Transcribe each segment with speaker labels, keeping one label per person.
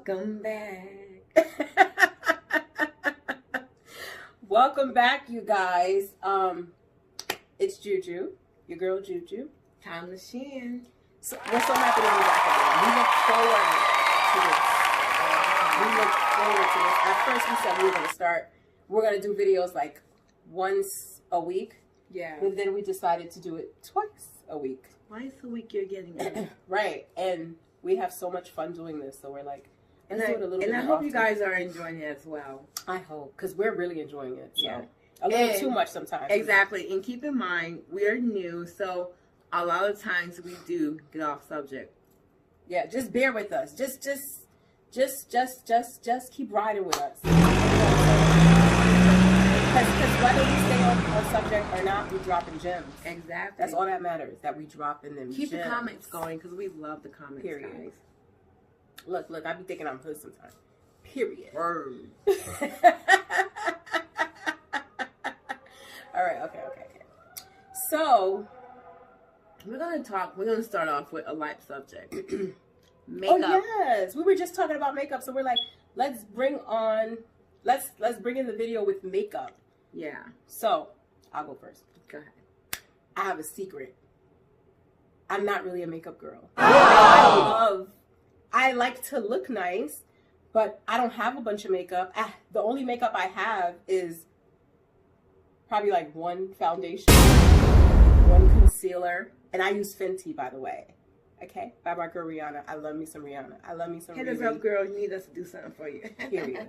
Speaker 1: Welcome back.
Speaker 2: Welcome back, you guys. It's Juju, your girl Juju.
Speaker 1: Time to Shin.
Speaker 2: So we're so happy to be back again. We look forward to this. At first, we said we're gonna do videos like once a week.
Speaker 1: Yeah.
Speaker 2: And then we decided to do it twice a week.
Speaker 1: Twice a week you're getting it.
Speaker 2: Right. And we have so much fun doing this. So we're like,
Speaker 1: And
Speaker 2: let's do it a little bit
Speaker 1: I hope
Speaker 2: often.
Speaker 1: you guys are enjoying it as well.
Speaker 2: I hope, because we're really enjoying it. So.
Speaker 1: Yeah.
Speaker 2: A little
Speaker 1: And
Speaker 2: too much sometimes.
Speaker 1: Exactly. And keep in mind, we're new, so a lot of times we do get off subject.
Speaker 2: Yeah, just bear with us. Just keep riding with us. Because whether we stay on subject or not, we dropping gems.
Speaker 1: Exactly.
Speaker 2: That's all that matters, that we drop in them
Speaker 1: Keep
Speaker 2: gems.
Speaker 1: the comments going, because we love the comments,
Speaker 2: Period.
Speaker 1: guys.
Speaker 2: Look, I be thinking I'm hood sometimes. Period.
Speaker 1: Word.
Speaker 2: All right, okay. So,
Speaker 1: We're going to start off with a light subject. Makeup.
Speaker 2: oh yes, we were just talking about makeup, so we're like, let's bring in the video with makeup.
Speaker 1: Yeah.
Speaker 2: So, I'll go first.
Speaker 1: Go ahead.
Speaker 2: I have a secret. I'm not really a makeup girl. I like to look nice, but I don't have a bunch of makeup. The only makeup I have is probably like one foundation, one concealer, and I use Fenty, by the way. Okay, by my girl Rihanna. I love me some Rihanna. I love me some
Speaker 1: Hit us
Speaker 2: Riri.
Speaker 1: up, girl. You need us to do something for you.
Speaker 2: Period.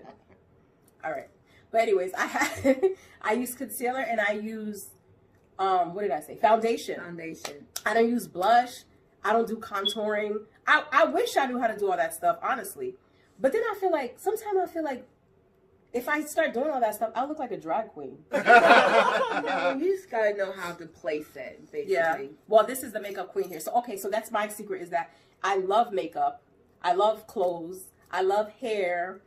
Speaker 2: All right. But anyways, I use concealer and I use what did I say? Foundation. I don't use blush. I don't do contouring. I wish I knew how to do all that stuff, honestly. But then sometimes I feel like if I start doing all that stuff, I'll look like a drag queen.
Speaker 1: No, you just gotta know how to place it, basically.
Speaker 2: Yeah. Well, this is the makeup queen here. So that's my secret, is that I love makeup. I love clothes. I love hair.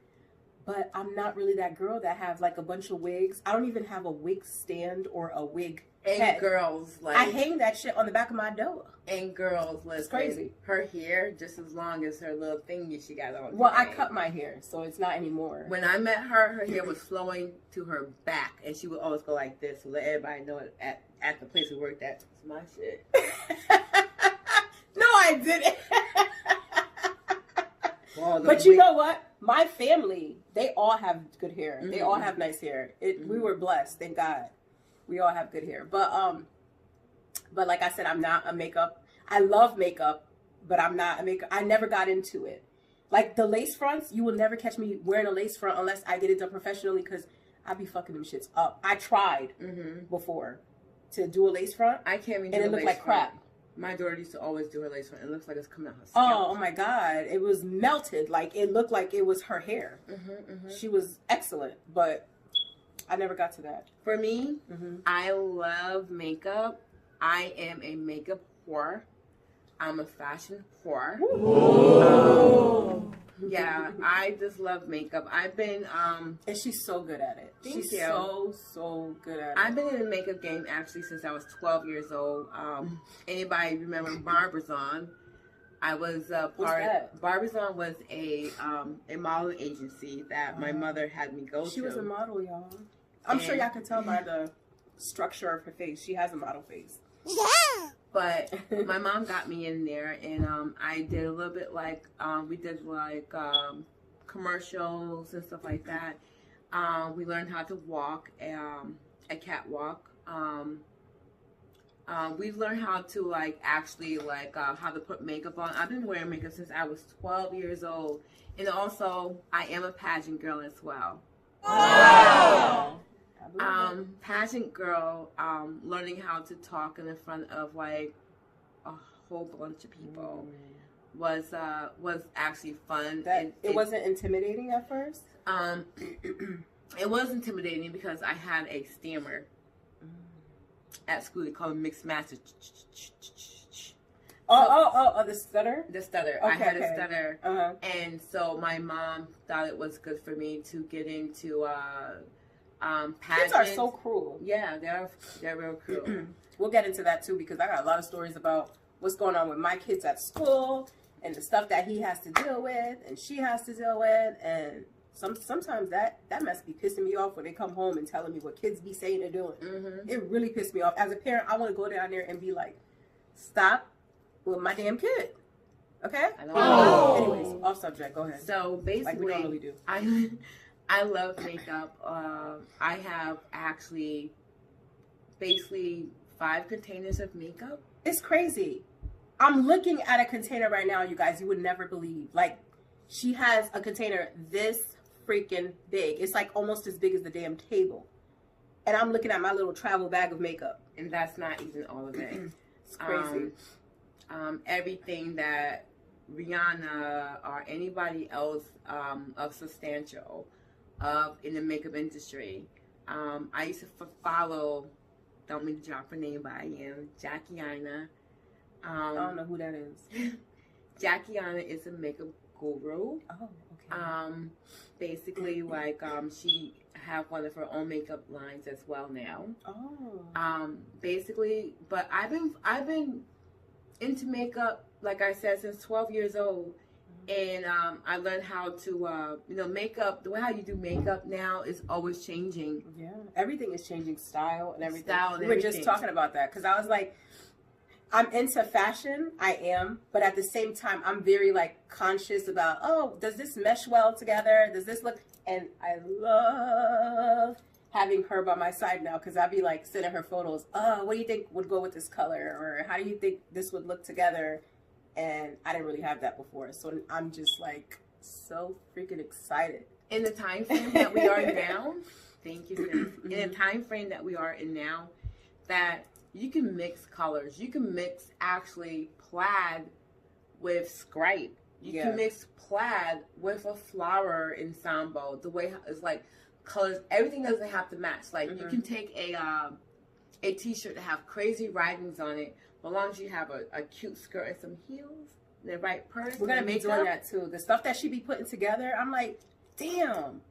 Speaker 2: But I'm not really that girl that have like a bunch of wigs. I don't even have a wig stand or a wig head.
Speaker 1: And girls, like,
Speaker 2: I hang that shit on the back of my door.
Speaker 1: And girls, listen,
Speaker 2: It's crazy.
Speaker 1: Her hair just as long as her little thingy she got on.
Speaker 2: Well, I
Speaker 1: today.
Speaker 2: cut my hair, so it's not anymore.
Speaker 1: When I met her, her hair was flowing to her back, and she would always go like this to let everybody know it at the place we worked at. It's my shit.
Speaker 2: No, I didn't.
Speaker 1: Well,
Speaker 2: But you know what? My family, they all have good hair.
Speaker 1: Mm-hmm.
Speaker 2: They all have nice hair. We were blessed, thank God. We all have good hair. But like I said, I'm not a makeup. I love makeup, but I'm not a makeup. I never got into it. Like the lace fronts, you will never catch me wearing a lace front unless I get it done professionally, because I be fucking them shits up. I tried before to do a lace front.
Speaker 1: I can't even
Speaker 2: and
Speaker 1: do
Speaker 2: it looked like crap.
Speaker 1: My daughter used to always do her lace front. It looks like it's coming out her scalp.
Speaker 2: Oh my God. It was melted. Like, it looked like it was her hair. She was excellent, but I never got to that.
Speaker 1: For me, I love makeup. I am a makeup whore. I'm a fashion whore. Yeah, I just love makeup. I've been
Speaker 2: and she's so good at it.
Speaker 1: Thank
Speaker 2: She's
Speaker 1: you.
Speaker 2: so good at it.
Speaker 1: I've been in the makeup game actually since I was 12 years old. Anybody remember Barbizon? I was
Speaker 2: What's that?
Speaker 1: Barbizon was a modeling agency that my mother had me go to.
Speaker 2: She was a model, y'all. I'm sure y'all can tell by the structure of her face. She has a model face.
Speaker 1: Yeah. But my mom got me in there, and I did a little bit like we did like commercials and stuff like that. We learned how to walk a catwalk. We learned how to like actually like how to put makeup on. I've been wearing makeup since I was 12 years old, and also I am a pageant girl as well.
Speaker 2: Wow.
Speaker 1: Pageant girl, learning how to talk in the front of like a whole bunch of people was actually fun.
Speaker 2: It wasn't intimidating at first.
Speaker 1: It was intimidating because I had a stammer at school. They call it mixed master.
Speaker 2: The stutter.
Speaker 1: The stutter.
Speaker 2: Okay,
Speaker 1: I had a stutter,
Speaker 2: Uh-huh.
Speaker 1: and so my mom thought it was good for me to get into pageants.
Speaker 2: Kids are so cruel.
Speaker 1: Yeah, they're real cruel.
Speaker 2: We'll get into that too, because I got a lot of stories about what's going on with my kids at school and the stuff that he has to deal with and she has to deal with, and sometimes that must be pissing me off when they come home and telling me what kids be saying and doing. It really pissed me off. As a parent, I want to go down there and be like, stop with my damn kid. Okay?
Speaker 1: I know.
Speaker 2: Anyways, off subject. Go ahead.
Speaker 1: So basically,
Speaker 2: like we normally do.
Speaker 1: I love makeup. I have actually basically 5 containers of makeup.
Speaker 2: It's crazy. I'm looking at a container right now, you guys. You would never believe. Like, she has a container this freaking big. It's like almost as big as the damn table. And I'm looking at my little travel bag of makeup.
Speaker 1: And that's not even all of it.
Speaker 2: It's crazy.
Speaker 1: Everything that Rihanna or anybody else of substantial in the makeup industry. I used to follow, don't mean to drop her name, but I am, Jackie Aina.
Speaker 2: I don't know who that is.
Speaker 1: Jackie Aina is a makeup guru.
Speaker 2: Oh, okay.
Speaker 1: Basically, like, she have one of her own makeup lines as well now.
Speaker 2: Oh.
Speaker 1: Basically, but I've been into makeup, like I said, since 12 years old. And I learned how to, makeup, the way how you do makeup now is always changing.
Speaker 2: Yeah, everything is changing, style and everything.
Speaker 1: We
Speaker 2: were just talking about that because I was like, I'm into fashion, I am, but at the same time, I'm very like conscious about, oh, does this mesh well together? Does this look, and I love having her by my side now because I'd be like sending her photos. Oh, what do you think would go with this color? Or how do you think this would look together? And I didn't really have that before. So I'm just like so freaking excited.
Speaker 1: In the time frame that we are now, thank you, sis. In the time frame that we are in now, that you can mix colors. You can mix actually plaid with stripe. You can mix plaid with a flower ensemble. The way it's like colors, everything doesn't have to match. Like you can take a t-shirt that have crazy writings on it, but as long as you have a cute skirt and some heels, the right purse.
Speaker 2: We're gonna be doing that too. The stuff that she be putting together, I'm like, damn,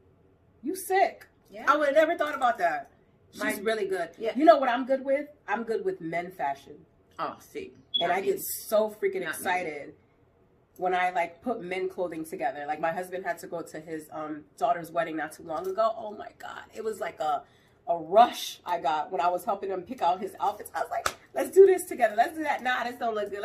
Speaker 2: you sick.
Speaker 1: Yeah.
Speaker 2: I would have never thought about that. She's really good.
Speaker 1: Yeah.
Speaker 2: You know what I'm good with? I'm good with men fashion.
Speaker 1: Oh, see.
Speaker 2: And I get so freaking excited when I like put men clothing together. Like my husband had to go to his daughter's wedding not too long ago. Oh my God. It was like a rush I got when I was helping him pick out his outfits. I was like, let's do this together. Let's do that. Nah, this don't look good.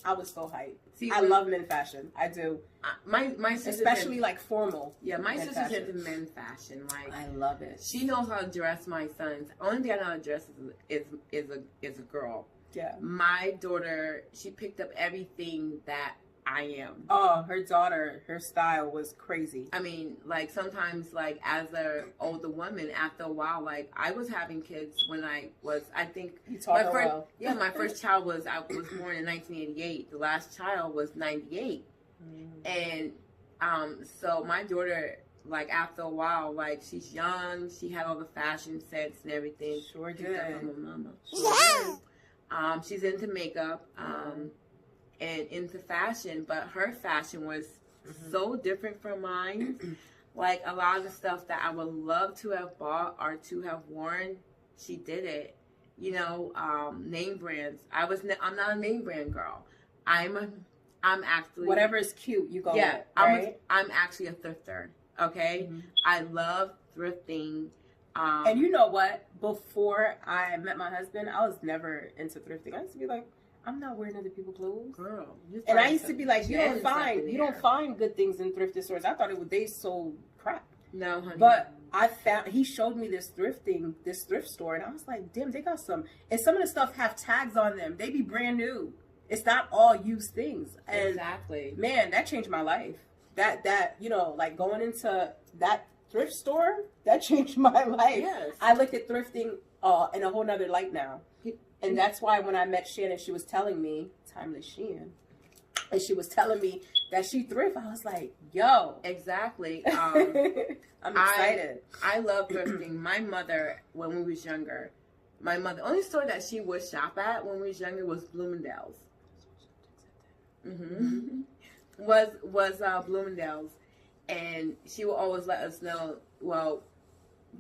Speaker 2: I was so hyped. See, I love men fashion. I do.
Speaker 1: My sister,
Speaker 2: especially like formal.
Speaker 1: Yeah, my sister's into men fashion. Like
Speaker 2: I love it.
Speaker 1: She knows how to dress my sons. Only thing I know how to dress is a girl.
Speaker 2: Yeah.
Speaker 1: My daughter, she picked up everything that I am.
Speaker 2: Oh, her daughter, her style was crazy.
Speaker 1: I mean, like sometimes, like as an older woman, after a while, like I was having kids when I think
Speaker 2: you taught her
Speaker 1: first,
Speaker 2: well.
Speaker 1: Yeah, my first child was born in 1988. The last child was 98, and so my daughter, like after a while, like she's young, she had all the fashion sense and everything.
Speaker 2: Sure did.
Speaker 1: Mama. Sure did. She's into makeup. And into fashion, but her fashion was so different from mine. Like a lot of the stuff that I would love to have bought or to have worn, she did it. You know, name brands. I'm not a name brand girl. I'm actually
Speaker 2: whatever is cute, you go.
Speaker 1: Yeah,
Speaker 2: with, right?
Speaker 1: I'm actually a thrifter. Okay, I love thrifting.
Speaker 2: And you know what? Before I met my husband, I was never into thrifting. I used to be like, I'm not wearing other people's clothes,
Speaker 1: girl.
Speaker 2: And I used to be like, you don't find good things in thrift stores. I thought they sold crap.
Speaker 1: No, honey.
Speaker 2: But he showed me this thrift store, and I was like, damn, they got some. And some of the stuff have tags on them. They be brand new. It's not all used things. And
Speaker 1: exactly.
Speaker 2: Man, that changed my life. That like going into that thrift store, that changed my life.
Speaker 1: Yes.
Speaker 2: I look at thrifting in a whole nother light now. And that's why when I met Shannon, she was telling me, Timeless Sheehan, and she was telling me that she thrift. I was like, yo.
Speaker 1: Exactly.
Speaker 2: I'm excited.
Speaker 1: I love thrifting. My mother, when we was younger, the only store that she would shop at when we was younger was Bloomingdale's. Was Bloomingdale's. And she would always let us know, well,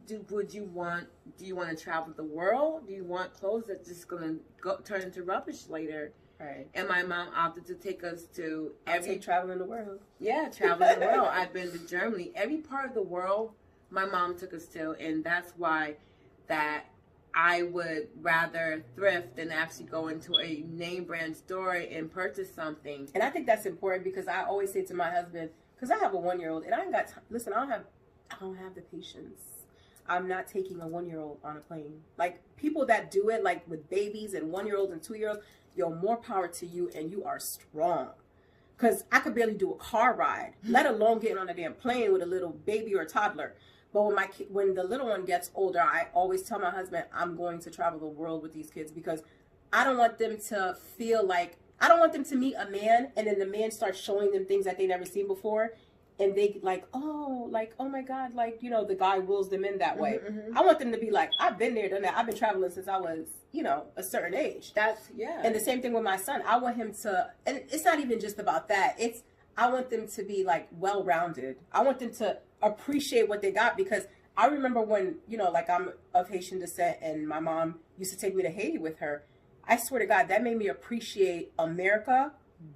Speaker 1: do you want to travel the world? Do you want clothes that's just gonna turn into rubbish later?
Speaker 2: Right.
Speaker 1: And my mom opted to take us to every
Speaker 2: traveling the world.
Speaker 1: Yeah, traveling the world. I've been to Germany. Every part of the world my mom took us to, and that's why that I would rather thrift than actually go into a name brand store and purchase something.
Speaker 2: And I think that's important because I always say to my husband, because I have a 1-year-old, and I ain't got listen, I don't have the patience. I'm not taking a 1-year-old on a plane. Like, people that do it, like with babies and 1-year-olds and 2-year-olds, yo, more power to you, and you are strong. Because I could barely do a car ride, let alone getting on a damn plane with a little baby or a toddler. But when the little one gets older, I always tell my husband, I'm going to travel the world with these kids because I don't want them to feel like, I don't want them to meet a man and then the man starts showing them things that they never seen before. And they oh my God, like, you know, the guy wills them in that way. I want them to be like, I've been there, done that. I've been traveling since I was, you know, a certain age. And the same thing with my son. I want him to, and it's not even just about that. I want them to be like well-rounded. I want them to appreciate what they got because I remember when, you know, like I'm of Haitian descent and my mom used to take me to Haiti with her. I swear to God, that made me appreciate America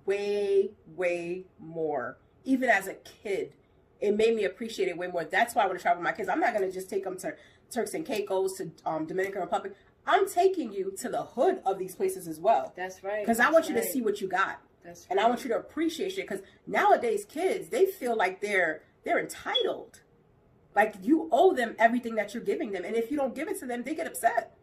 Speaker 2: way, way more. Even as a kid, it made me appreciate it way more. That's why I want to travel with my kids. I'm not going to just take them to Turks and Caicos, to Dominican Republic. I'm taking you to the hood of these places as well.
Speaker 1: That's right.
Speaker 2: Because I want you to see what you got.
Speaker 1: That's right.
Speaker 2: And I want you to appreciate it. Because nowadays kids, they feel like they're entitled. Like you owe them everything that you're giving them. And if you don't give it to them, they get upset.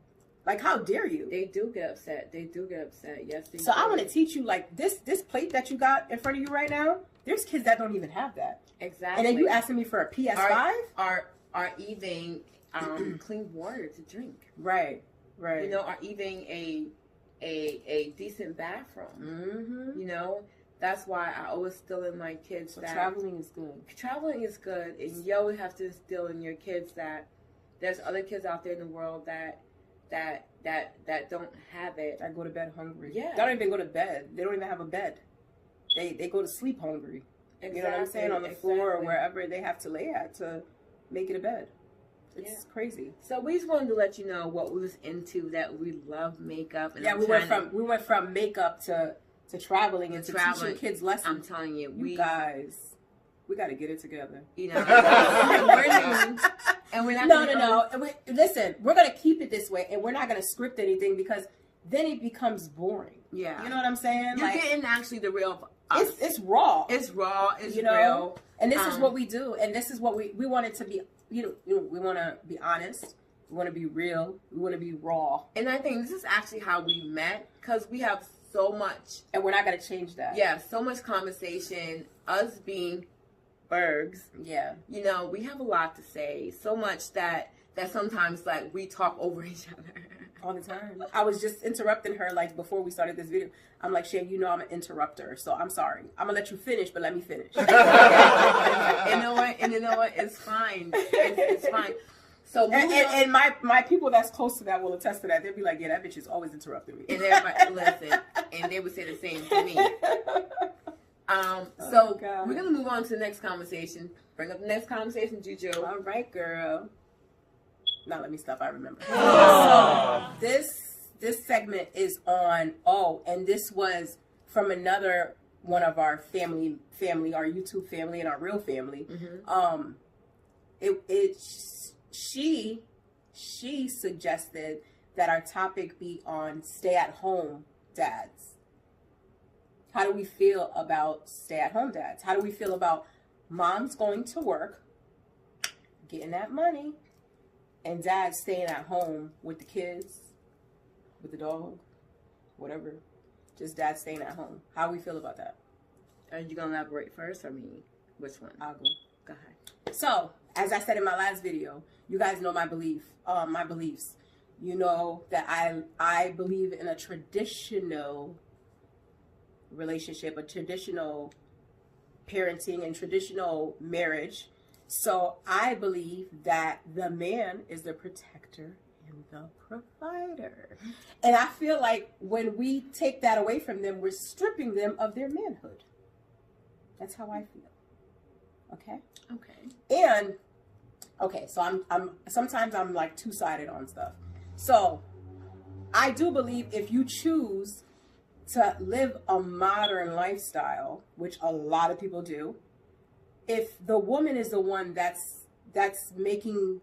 Speaker 2: Like, how dare you?
Speaker 1: They do get upset. Yes, they do.
Speaker 2: So I want to teach you, like, this plate that you got in front of you right now, there's kids that don't even have that.
Speaker 1: Exactly.
Speaker 2: And then you asking me for a PS5?
Speaker 1: Are even clean water to drink.
Speaker 2: Right.
Speaker 1: You know, are even a decent bathroom. You know, that's why I always instill in my kids that
Speaker 2: traveling is good.
Speaker 1: Traveling is good, and you always have to instill in your kids that there's other kids out there in the world that don't have it.
Speaker 2: That go to bed hungry.
Speaker 1: Yeah.
Speaker 2: They don't even go to bed. They don't even have a bed. They go to sleep hungry. Exactly. You know what I'm saying? On the floor or wherever they have to lay at to make it a bed. It's crazy.
Speaker 1: So we just wanted to let you know what we was into, that we love makeup. And
Speaker 2: we went from makeup to traveling and to teaching kids lessons.
Speaker 1: I'm telling you,
Speaker 2: we guys, we got to get it together.
Speaker 1: You know, and we're not.
Speaker 2: No. Listen, we're gonna keep it this way, and we're not gonna script anything because then it becomes boring.
Speaker 1: Yeah,
Speaker 2: you know what I'm saying?
Speaker 1: You're getting actually the real.
Speaker 2: It's raw.
Speaker 1: It's raw. It's
Speaker 2: real. And this is what we do, and this is what we want it to be. You know, we want to be honest. We want to be real. We want to be raw.
Speaker 1: And I think this is actually how we met because we have so much,
Speaker 2: and we're not gonna change that.
Speaker 1: Yeah, so much conversation. Us being Bergs, you know, we have a lot to say. So much that sometimes like we talk over each other
Speaker 2: all the time. I was just interrupting her like before we started this video. I'm like, Shay, you know I'm an interrupter, so I'm sorry. I'm gonna let you finish, but let me finish.
Speaker 1: And you know what? It's fine. It's fine. So
Speaker 2: and my people that's close to that will attest to that. They'll be like, yeah, that bitch is always interrupting me.
Speaker 1: And everybody listen, and they would say the same to me. So we're gonna move on to the next conversation. Bring up the next conversation, Juju.
Speaker 2: All right, girl. Now let me stop. I remember. So this segment is on. And this was from another one of our family, our YouTube family, and our real family. She suggested that our topic be on stay-at-home dads. How do we feel about stay-at-home dads? How do we feel about moms going to work, getting that money, and dad staying at home with the kids, with the dog, whatever. Just dad staying at home. How do we feel about that?
Speaker 1: Are you going to elaborate first or me? Which one?
Speaker 2: I'll go.
Speaker 1: Go ahead.
Speaker 2: So, as I said in my last video, you guys know my beliefs. You know that I believe in a traditional relationship, a traditional parenting and traditional marriage. So I believe that the man is the protector and the provider. And I feel like when we take that away from them, we're stripping them of their manhood. That's how I feel. Okay? Okay. So I'm sometimes I'm like two-sided on stuff. So I do believe if you choose to live a modern lifestyle, which a lot of people do, if the woman is the one that's making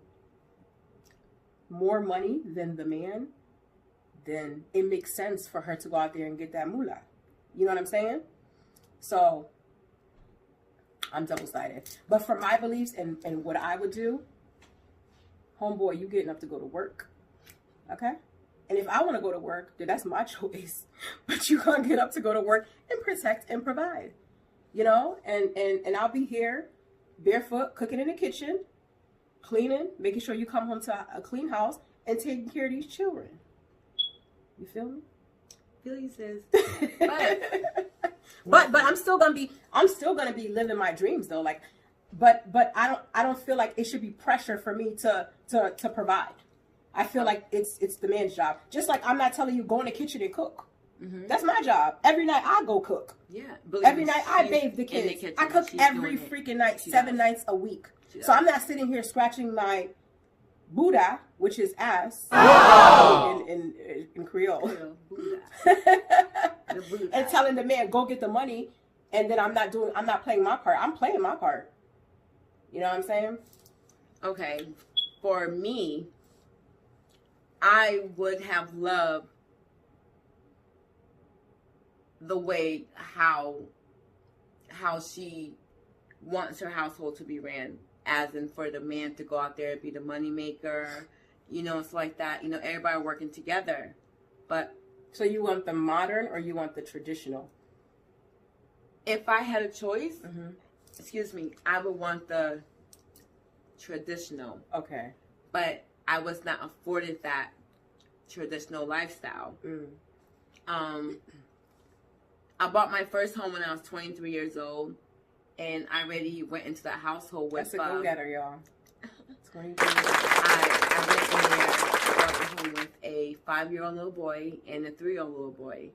Speaker 2: more money than the man, then it makes sense for her to go out there and get that moolah. You know what I'm saying? So I'm double-sided. But for my beliefs and what I would do, homeboy, you getting up to go to work. Okay? And if I want to go to work, then that's my choice. But you're going to get up to go to work and protect and provide. You know? And I'll be here barefoot, cooking in the kitchen, cleaning, making sure you come home to a clean house, and taking care of these children. You feel me?
Speaker 1: Feel you, sis.
Speaker 2: But I'm still gonna be living my dreams though. Like, but I don't feel like it should be pressure for me to provide. I feel like it's the man's job. Just like I'm not telling you go in the kitchen and cook. Mm-hmm. That's my job. Every night I go cook.
Speaker 1: Yeah.
Speaker 2: Every night I bathe the kids. I cook every freaking night, 7 nights a week. So I'm not sitting here scratching my Buddha, which is ass, in Creole, and telling the man go get the money, and then I'm not playing my part. I'm playing my part. You know what I'm saying?
Speaker 1: Okay, for me, I would have loved the way how she wants her household to be ran. As in for the man to go out there and be the money maker, you know, it's like that. You know, everybody working together. But
Speaker 2: so you want the modern or you want the traditional?
Speaker 1: If I had a choice, excuse me, I would want the traditional.
Speaker 2: Okay.
Speaker 1: But I was not afforded that traditional lifestyle. I bought my first home when I was 23 years old. And I already went into that household with...
Speaker 2: That's a go-getter, y'all.
Speaker 1: I went in there, bought the home with a 5-year-old little boy and a 3-year-old little boy.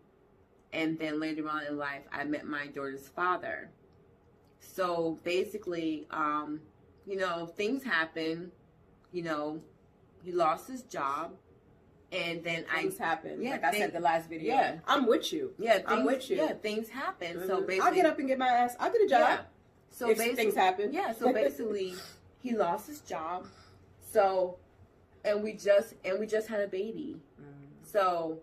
Speaker 1: And then later on in life, I met my daughter's father. So basically, you know, things happen. You know, he lost his job. And then
Speaker 2: things happen.
Speaker 1: Yeah,
Speaker 2: like I said the last video.
Speaker 1: Yeah.
Speaker 2: I'm with you.
Speaker 1: Yeah,
Speaker 2: I'm with you.
Speaker 1: Yeah, things happen.
Speaker 2: Mm-hmm.
Speaker 1: So basically,
Speaker 2: I'll get up and get my ass. I'll get a job.
Speaker 1: Yeah. So
Speaker 2: if
Speaker 1: basically,
Speaker 2: things happen.
Speaker 1: Yeah. So basically, he lost his job. So, and we just had a baby. So,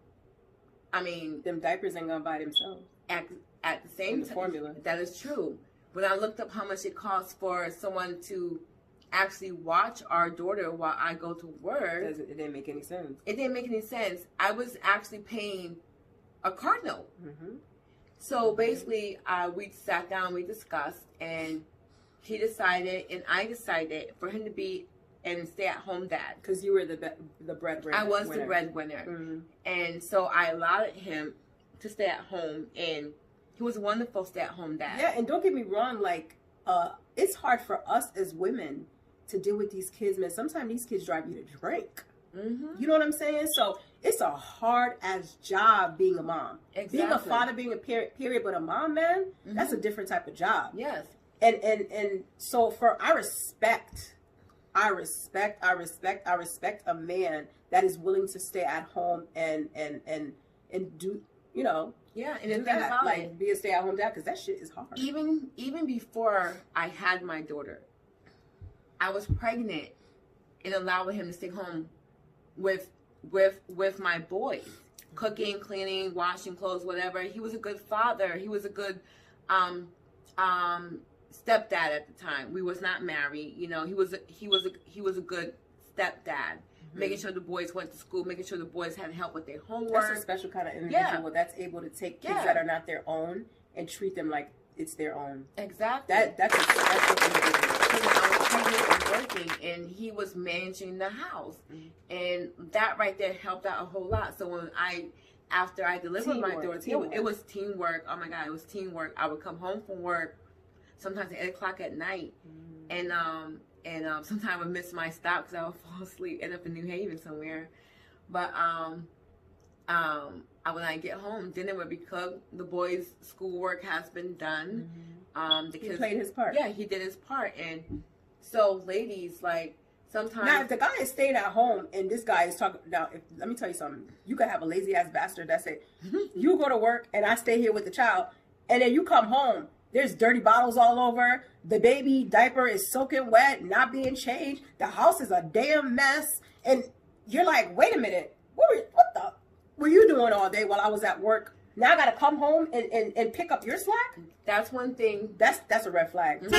Speaker 1: I mean,
Speaker 2: them diapers ain't gonna buy themselves.
Speaker 1: At the same time,
Speaker 2: formula.
Speaker 1: That is true. When I looked up how much it costs for someone to actually watch our daughter while I go to work,
Speaker 2: it didn't make any sense.
Speaker 1: It didn't make any sense. I was actually paying a car note. So basically, we sat down, we discussed, and he decided, and I decided for him to be and stay-at-home dad.
Speaker 2: Because you were the breadwinner.
Speaker 1: I was the breadwinner. And so I allowed him to stay at home, and he was a wonderful stay-at-home dad.
Speaker 2: Yeah, and don't get me wrong, like, it's hard for us as women to deal with these kids, man. Sometimes these kids drive you to drink. You know what I'm saying? So it's a hard-ass job being a mom.
Speaker 1: Exactly.
Speaker 2: Being a father, being a period, but a mom, man, that's a different type of job.
Speaker 1: Yes.
Speaker 2: And so I respect a man that is willing to stay at home and do, you know,
Speaker 1: yeah, and
Speaker 2: do that, like be a stay-at-home dad, because that shit is hard.
Speaker 1: Even before I had my daughter, I was pregnant and allowing him to stay home with my boys, cooking, cleaning, washing clothes, whatever. He was a good father. He was a good stepdad at the time. We was not married. You know, he was a good stepdad. Making sure the boys went to school, making sure the boys had help with their homework.
Speaker 2: That's a special kind of individual that's able to take kids that are not their own and treat them like it's their own. Exactly. That's a special individual.
Speaker 1: I was pregnant and working, and he was managing the house, and that right there helped out a whole lot. So when after I delivered my daughter, it was teamwork. Oh my God, it was teamwork. I would come home from work, sometimes at 8 o'clock at night, and sometimes I would miss my stop because I would fall asleep, end up in New Haven somewhere. But when I get home, dinner would be cooked. The boys' schoolwork has been done.
Speaker 2: The kids, he played his part.
Speaker 1: Yeah, he did his part. And so, ladies, like, sometimes.
Speaker 2: Now, if the guy is staying at home and this guy is talking, now, let me tell you something. You could have a lazy ass bastard that say, you go to work and I stay here with the child, and then you come home. There's dirty bottles all over. The baby diaper is soaking wet, not being changed. The house is a damn mess. And you're like, wait a minute. What the were you doing all day while I was at work? Now I got to come home and pick up your slack?
Speaker 1: That's one thing.
Speaker 2: That's a red flag. Tell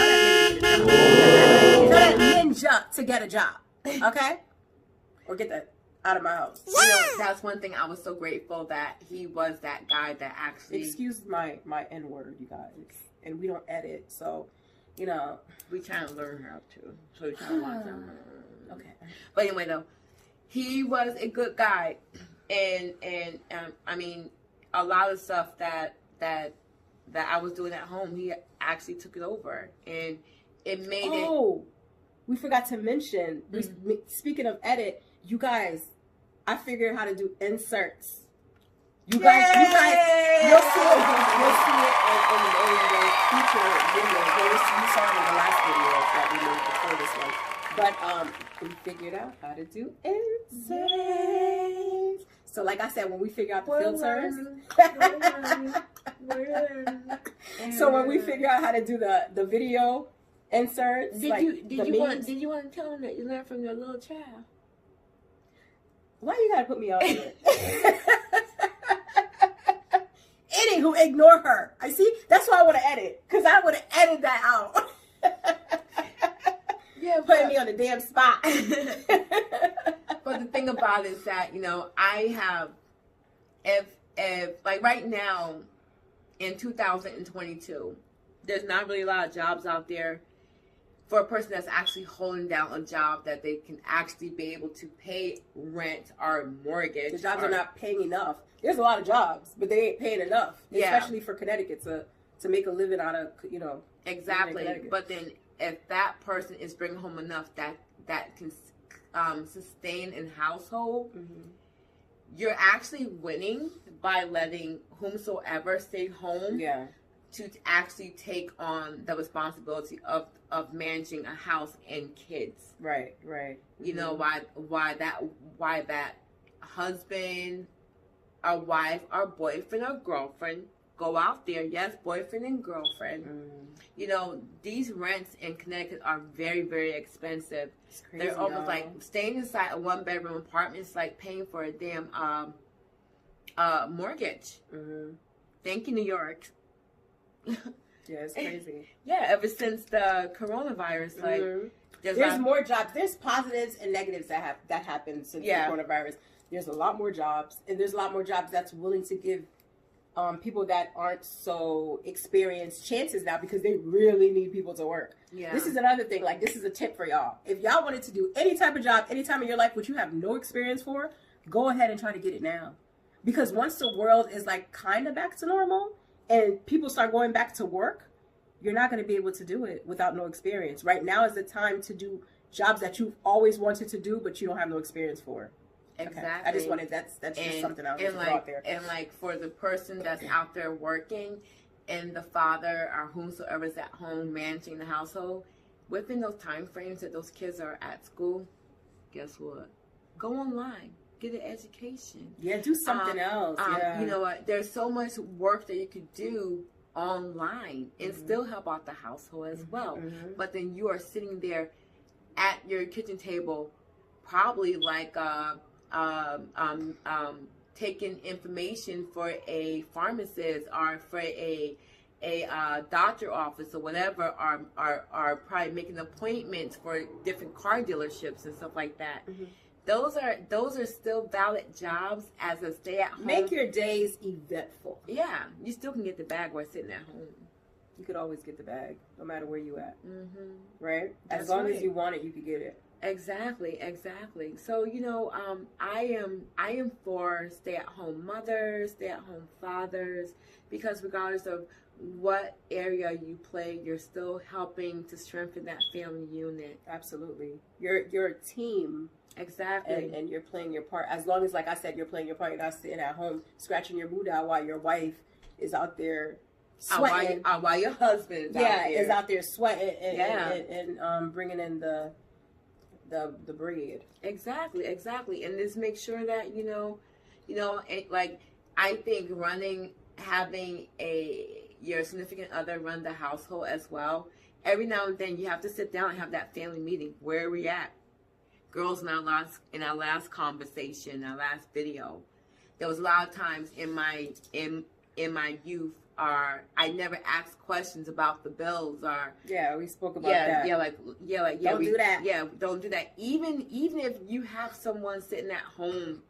Speaker 2: that ninja to get a job. Okay? Or get that out of my house.
Speaker 1: You know, that's one thing I was so grateful that he was that guy that actually...
Speaker 2: Excuse my N-word, you guys. And we don't edit, so, you know.
Speaker 1: We trying to learn how to. So we trying to watch him.
Speaker 2: Okay.
Speaker 1: But anyway, though, he was a good guy. And I mean, a lot of stuff that I was doing at home, he actually took it over. And it made it...
Speaker 2: Oh, we forgot to mention, speaking of edit, you guys, I figured out how to do inserts. You guys, you'll see it in the future videos. You saw it in the last video that we made before this one. But we figured out how to do inserts. So like I said, when we figure out the filters. So when we figure out how to do the video inserts,
Speaker 1: did you want to tell them that you learned from your little child?
Speaker 2: Why you gotta put me out here? Anywho, ignore her. I see. That's why I want to edit, because I would have edited that out.
Speaker 1: Yeah,
Speaker 2: putting me on the damn spot.
Speaker 1: But the thing about it is that, you know, I have, if like right now in 2022, there's not really a lot of jobs out there for a person that's actually holding down a job that they can actually be able to pay rent or mortgage.
Speaker 2: The jobs are not paying enough. There's a lot of jobs, but they ain't paying enough, especially for Connecticut to make a living out of, you know.
Speaker 1: Exactly. But then if that person is bringing home enough that can sustain a household, you're actually winning by letting whomsoever stay home to actually take on the responsibility of managing a house and kids.
Speaker 2: Right.
Speaker 1: You know, why that husband or wife or boyfriend or girlfriend go out there. Yes, boyfriend and girlfriend. You know, these rents in Connecticut are very, very expensive.
Speaker 2: It's crazy.
Speaker 1: They're almost like staying inside a one-bedroom apartment is like paying for a damn mortgage. Thank you, New York.
Speaker 2: Yeah, it's crazy.
Speaker 1: Yeah, ever since the coronavirus, like
Speaker 2: there's more jobs. There's positives and negatives that happened since the coronavirus. There's a lot more jobs, and there's a lot more jobs that's willing to give people that aren't so experienced chances now, because they really need people to work. Yeah. This is another thing. Like, this is a tip for y'all. If y'all wanted to do any type of job, any time in your life which you have no experience for, go ahead and try to get it now. Because once the world is like kind of back to normal and people start going back to work, you're not going to be able to do it without no experience. Right now is the time to do jobs that you've always wanted to do, but you don't have no experience for.
Speaker 1: Exactly.
Speaker 2: Okay. I just wanted that's just something I was
Speaker 1: like,
Speaker 2: out there.
Speaker 1: And like for the person that's out there working, and the father or whomsoever is at home managing the household, within those time frames that those kids are at school, guess what? Go online, get an education.
Speaker 2: Yeah, do something else. Yeah.
Speaker 1: You know what? There's so much work that you could do online and still help out the household as well. But then you are sitting there at your kitchen table, probably like taking information for a pharmacist or for a doctor office or whatever, are probably making appointments for different car dealerships and stuff like that. Those are still valid jobs as a stay-at-home.
Speaker 2: Make your days eventful.
Speaker 1: Yeah, you still can get the bag while sitting at home.
Speaker 2: You could always get the bag, no matter where you at. Right?
Speaker 1: As
Speaker 2: long as you want it, you could get it.
Speaker 1: Exactly. So, you know, I am for stay-at-home mothers, stay-at-home fathers, because regardless of what area you play, you're still helping to strengthen that family unit.
Speaker 2: Absolutely. You're a team.
Speaker 1: Exactly.
Speaker 2: And you're playing your part. As long as, like I said, you're playing your part. You're not sitting at home scratching your boot out while your wife is out there sweating.
Speaker 1: While your husband is out there.
Speaker 2: is out there sweating and bringing in the the bread.
Speaker 1: Exactly. And just make sure that, like, I think having your significant other run the household as well. Every now and then you have to sit down and have that family meeting. Where are we at? Girls, in our last conversation, our last video, there was a lot of times in my youth, I never asked questions about the bills, or
Speaker 2: we spoke about that. Don't do that.
Speaker 1: Yeah, don't do that. Even if you have someone sitting at home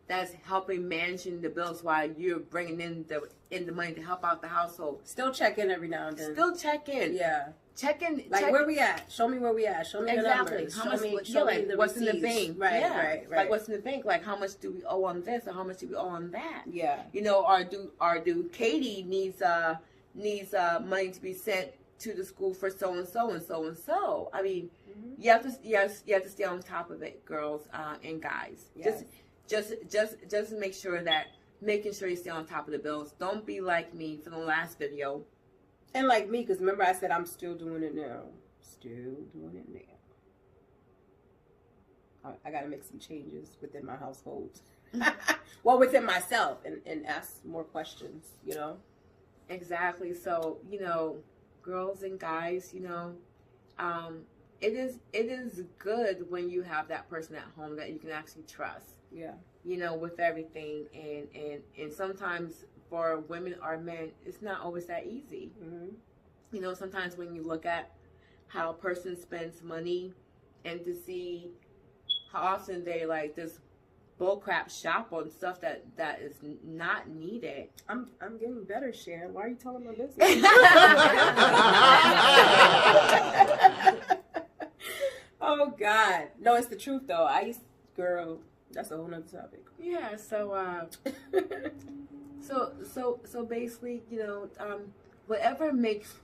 Speaker 1: that's helping managing the bills while you're bringing in the money to help out the household,
Speaker 2: still check in every now and then.
Speaker 1: Still check in.
Speaker 2: Yeah.
Speaker 1: Check in.
Speaker 2: Where we at? Show me where we at. Show me the numbers.
Speaker 1: How much?
Speaker 2: Show me the
Speaker 1: what's
Speaker 2: receipts.
Speaker 1: in the bank?
Speaker 2: Right.
Speaker 1: Like what's in the bank? Like how much do we owe on this, or how much do we owe on that?
Speaker 2: Yeah.
Speaker 1: Or do Katie needs money to be sent to the school for so and so and so and so? I mean, you have to stay on top of it, girls and guys.
Speaker 2: Yes.
Speaker 1: Just make sure you stay on top of the bills. Don't be like me from the last video.
Speaker 2: And like me, because remember I said I'm still doing it now. I got to make some changes within my household. Well, within myself, and ask more questions,
Speaker 1: Exactly. So, girls and guys, it is good when you have that person at home that you can actually trust.
Speaker 2: Yeah.
Speaker 1: With everything. And sometimes for women or men, it's not always that easy.
Speaker 2: Mm-hmm.
Speaker 1: Sometimes when you look at how a person spends money and to see how often they like this bullcrap shop on stuff that is not needed.
Speaker 2: I'm getting better, Sharon. Why are you telling my business? Oh God. No, it's the truth though. That's a whole nother topic.
Speaker 1: Yeah, so basically, whatever makes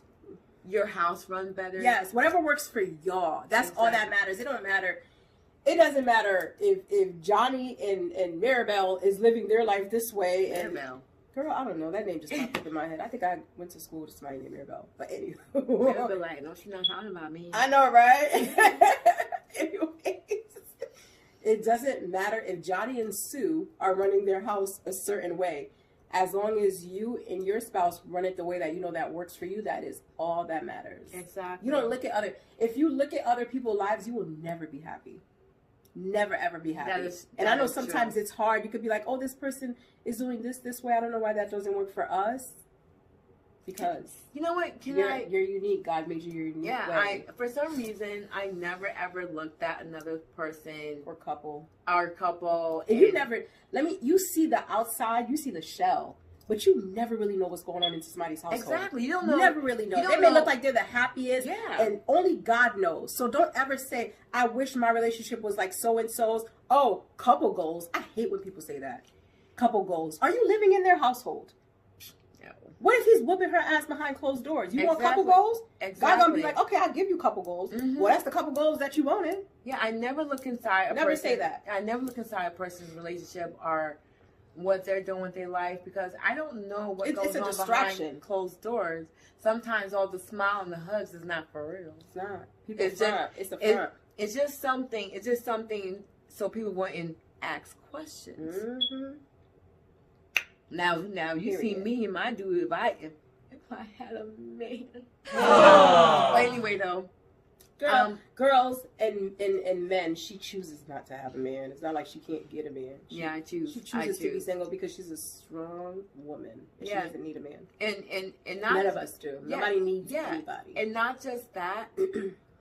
Speaker 1: your house run better.
Speaker 2: Yes, whatever works for y'all. That's all that matters. It doesn't matter if Johnny and Maribel is living their life this way.
Speaker 1: Maribel.
Speaker 2: Girl, I don't know. That name just popped up in my head. I think I went to school with somebody named Maribel. But anyway.
Speaker 1: Maribel, like, no, she's not talking about me.
Speaker 2: I know, right? Anyways, it doesn't matter if Johnny and Sue are running their house a certain way. As long as you and your spouse run it the way that that works for you, that is all that matters.
Speaker 1: Exactly.
Speaker 2: You don't if you look at other people's lives, you will never be happy. Never ever be happy. And I know sometimes it's hard. You could be like, oh, this person is doing this way. I don't know why that doesn't work for us. Because
Speaker 1: you know what?
Speaker 2: You're unique. God made you your unique way.
Speaker 1: For some reason I never ever looked at another person
Speaker 2: or couple.
Speaker 1: And
Speaker 2: you see the outside, you see the shell, but you never really know what's going on in somebody's household.
Speaker 1: Exactly. You don't know.
Speaker 2: You never really know. They may look like they're the happiest, and only God knows. So don't ever say, I wish my relationship was like so-and-so's. Oh, couple goals. I hate when people say that. Couple goals. Are you living in their household?
Speaker 1: No.
Speaker 2: What if he's whooping her ass behind closed doors? You want couple goals?
Speaker 1: Exactly.
Speaker 2: God's going to be like, okay, I'll give you couple goals. Mm-hmm. Well, that's the couple goals that you wanted.
Speaker 1: Yeah, I never look inside
Speaker 2: say that.
Speaker 1: I never look inside a person's relationship or what they're doing with their life, because I don't know what goes on behind closed doors. Sometimes all the smile and the hugs is not for real.
Speaker 2: It's not. It's the front.
Speaker 1: It's just something so people wouldn't ask questions.
Speaker 2: Mm-hmm.
Speaker 1: Now you see me and my dude if I had a man.
Speaker 2: Oh.
Speaker 1: But anyway though.
Speaker 2: Girls and men, she chooses not to have a man. It's not like she can't get a man.
Speaker 1: I choose.
Speaker 2: She chooses to be single because she's a strong woman. And she doesn't need a man.
Speaker 1: And not,
Speaker 2: none of us do.
Speaker 1: Yeah,
Speaker 2: Nobody needs anybody.
Speaker 1: And not just that.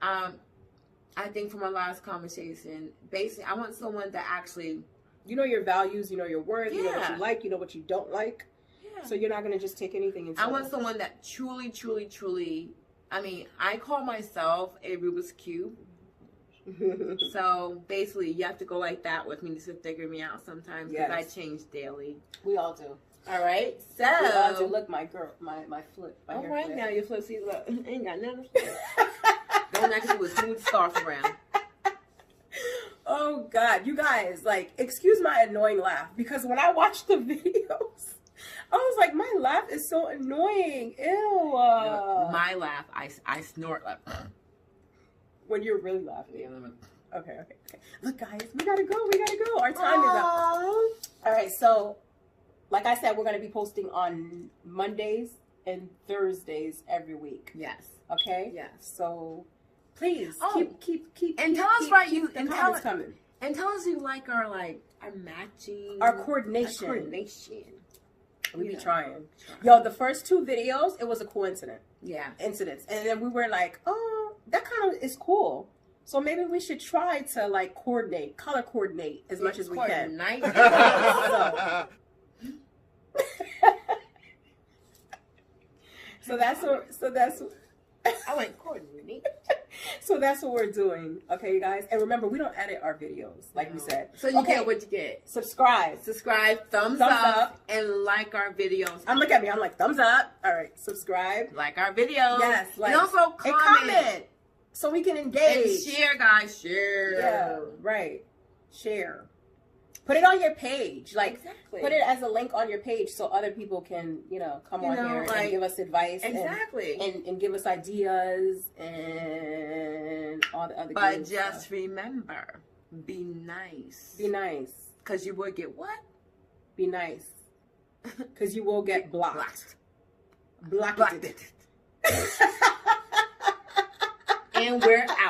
Speaker 1: I think from our last conversation, basically, I want someone that actually,
Speaker 2: you know your values, you know your worth, you know what you like, you know what you don't like.
Speaker 1: Yeah.
Speaker 2: So you're not going to just take anything and
Speaker 1: I want someone that truly. I mean, I call myself a Rubik's Cube. So basically, you have to go like that with me to figure me out sometimes, because I change daily.
Speaker 2: We all do.
Speaker 1: All right, so
Speaker 2: we all do. Look, my girl, my flip. My
Speaker 1: all right, now your flip. See, look, ain't got nothing. Don't actually do a smooth scarf around.
Speaker 2: Oh God, you guys, like, excuse my annoying laugh, because when I watch the videos, I was like, my laugh is so annoying. Ew.
Speaker 1: No, my laugh, I snort like.
Speaker 2: When you're really laughing.
Speaker 1: Yeah,
Speaker 2: Okay. Look, guys, we gotta go. Our time is up. All right, so like I said, we're gonna be posting on Mondays and Thursdays every week.
Speaker 1: Yes.
Speaker 2: Okay.
Speaker 1: Yes.
Speaker 2: So keep
Speaker 1: and tell us right you
Speaker 2: the
Speaker 1: and
Speaker 2: comments coming.
Speaker 1: And tell us you like our matching,
Speaker 2: our coordination. We be
Speaker 1: know.
Speaker 2: trying. Yo, the first 2 videos, it was a coincidence.
Speaker 1: Yeah.
Speaker 2: Incidents, and then we were like, oh, that kind of is cool. So maybe we should try to like color coordinate as much as we can. So that's
Speaker 1: I like coordinate.
Speaker 2: So that's what we're doing. Okay, you guys. And remember, we don't edit our videos, like we said.
Speaker 1: So you get what you get.
Speaker 2: Subscribe,
Speaker 1: thumbs up, and like our videos.
Speaker 2: Look at me. I'm like, thumbs up. All right, subscribe.
Speaker 1: Like our videos.
Speaker 2: Yes. Like,
Speaker 1: and also comment.
Speaker 2: So we can engage.
Speaker 1: And share, guys. Share.
Speaker 2: Yeah, right. Share. Put it on your page. Like,
Speaker 1: exactly.
Speaker 2: Put it as a link on your page so other people can, come on here and give us advice.
Speaker 1: Exactly.
Speaker 2: And give us ideas and all the other
Speaker 1: But just stuff. Remember, be nice.
Speaker 2: Be nice.
Speaker 1: Because you will get what?
Speaker 2: Be nice. Because you will get blocked. Blocked.
Speaker 1: And we're out.